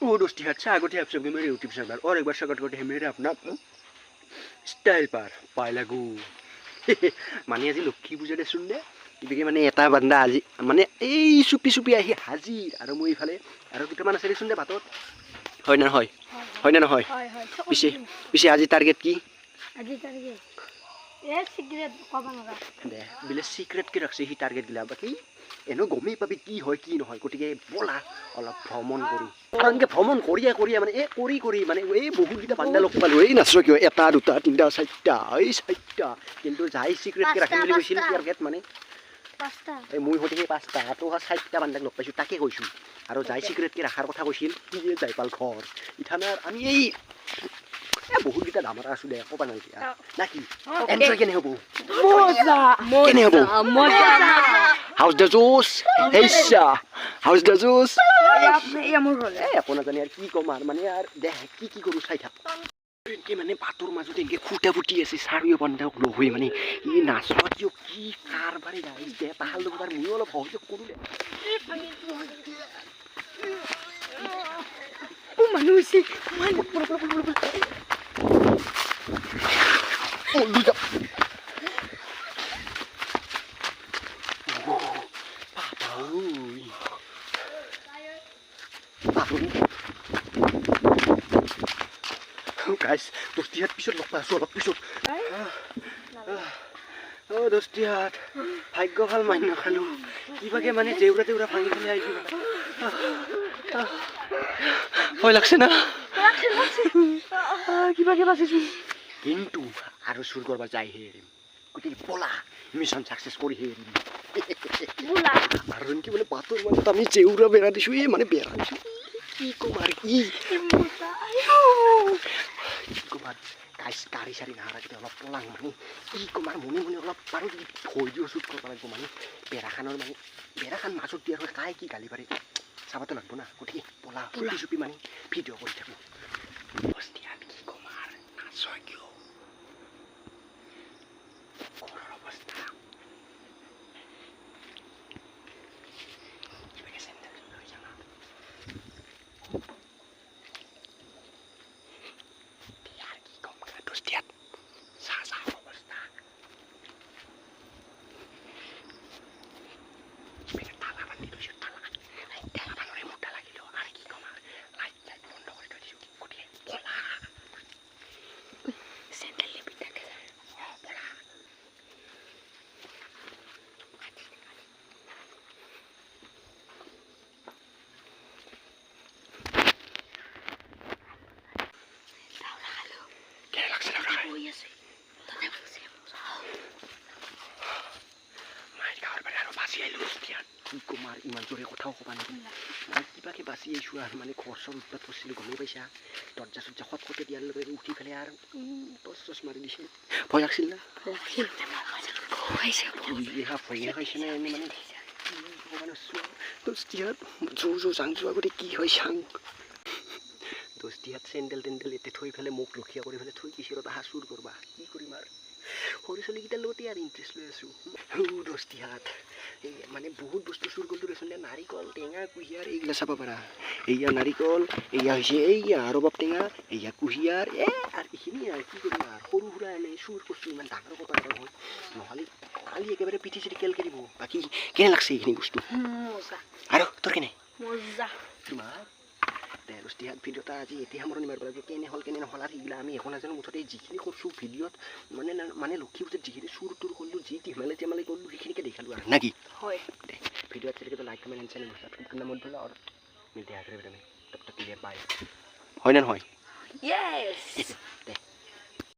दोस्ती हाथ से आगोटे आप सबके मेरे यूट्यूब चैनल और एक बार स्वागत करते हैं मेरे अपना स्टाइल पर पाइलागू माने আজি লক্ষী পূজা দে শুন দে ইবিকে মানে এটা বান্দা আজি মানে এই সুপি সুপি আহি হাজিৰ আৰু মই ইফালে আৰু দুটামান আছে শুন দে ভাতত হয় না হয় হয় না নহয় হয় হয় পিছে পিছে আজি টার্গেট কি আজি টার্গেট এ সিক্রেট কবা নৰা দে বিলে সিক্ৰেট কি ৰাখছে হি টার্গেট গিলা বাকি এনো গমি পাবি কি হয় কি নহয় গটিকে বলা অলপ ভ্রমণ করি কারণ কি ভ্রমণ করিয়া করিয়া মানে এ করি করি মানে এই বহুকিটা বান্দা লগ পালো এই নাচো কিয় এটা দুটা তিনটা চারটা এই চারটা কিন্তু যাই সিক্রেট কে রাখিম বুলি কৈছিল টার্গেট মানে পাঁচটা এই মই হতে পাঁচটা তো চারটা বান্দাক লগ পাইছো তাকে কৈছো আৰু যাই সিক্ৰেট কে ৰাখাৰ কথা কৈছিল কি যাই পাল ঘৰ ইথানাৰ আমি এই বহুকিটা দামৰা আছো দে কবা নাই দিয়া নাকি এনজয় কেনে হ'ব মজা কেনে হ'ব মজা How's the juice? Hey, Sha. How's the juice? Ya মোৰ হলে আপনা জানি আৰ কি কমাৰ মানে আৰ দেখ কি কৰো চাই থাক কি মানে পাতৰ মাজতে একে খুটা ফুটি আছে সাৰিও বন্ধক লহই মানে ই নাচকিও কি কাৰবাৰে গাইস দে পাহাল লগৰ মই অলপ সহযোগ কৰো দে ও মানুষে মান ও লুজা guys, dosti hat pisut lok pasu lok pisut. Oh dosti hat, bhagyo ভাল মাইন খালো কিবাকে মানে জেউরা ভাঙি ফেলে আইছি ভয় লাগছে না কিবাকে বাঁচিছো কিন্তু আৰু সুর করবা যাই হে কটি বলা মিশন সাকসেস করি হে বলা আর কি মানে পাতর মানে আমি জেউরা বেরা দিছো এই মানে বেরা দিছো কি কুমার কি কুমার গাইস কারি সারি না রাখতে অলপ পলাং মানে কি কুমার মনে মনে অলপ পাৰো যদি ধৈৰ্য শুট কৰিব লাগিব মানে বেৰাখানৰ মানে বেৰাখান মাছত দিয়াৰ হয় কাই কি গালি পাৰে চাবাতো লাগব না গতিকে পলা চুপি মানে ভিডিঅ' কৰি থাকো হস্তিয়া কি কুমাৰ নাচয় কিয় ঘৰৰ অৱস্থা কুমার ইমান জোরে কোথাও কবা নাকি কিবাকে বাঁচি আইছো আর মানে খরচর উৎপাত করছিল গমেই পাইছা দরজা সজ্জা খটখটে দিয়ার লগে উঠি ফেলে আর টস মারি দিছে ভয় লাগছিল না ভয়ে খাইছে না এনে মানে দোস্তিহাত জো যাং যোৱা গতি কি হয় চাং দোস্তিহাত চেণ্ডেল টেণ্ডেল এতে থৈ ফেলে মোক লক্ষিয়া কৰি ফেলে থৈ কিছিৰত আহা চুৰ কৰবা কি কৰিম আৰ সৰু ছোৱালীকেইটাৰ লগতে আৰু ইণ্টাৰেষ্ট লৈ আছো দোস্তিহাত মানে বহুত বস্তু চুৰ করতে রেছন নারিকল টেঙা কুহিয়ার এইগুলা চাব পারা এইয়া নারিকল এইয়া হয়েছে এইয়া রবাব টেঙা এইয়া কুহিয়ার আর এইখিনি আর কি করি আর সরু সুরা এনে চুর করছো ইমান ডাঙর কথা নহয় নহলে কালি একেবারে পিঠি চিঠি কেল কৰিব বাকি কেনে লাগছে এইখিনি বস্তু আৰু তোৰ কেনে মজা তোমাৰ দোস্তিহাত ভিডিঅ'টা আজি এতিয়া সামৰণি মাৰিব লাগিব কেনে হ'ল কেনে নহ'ল আৰু এইগিলা আমি এখন নাজানো মুঠতে যিখিনি কৰিছোঁ ভিডিঅ'ত মানে লক্ষী পূজাত যিখিনি চুৰ তুৰ কৰিলোঁ যি ধেমালি কৰিলোঁ সেইখিনিকে দেখালোঁ আৰু নাকি হয় দে ভিডিঅ' अच्छे लगे तो लाइक कमेंट एंड चैनल को सब्सक्राइब करना मत भूलना और मिलते हैं अगले वीडियो में तब तक के लिए बाय হয় না নহয় यस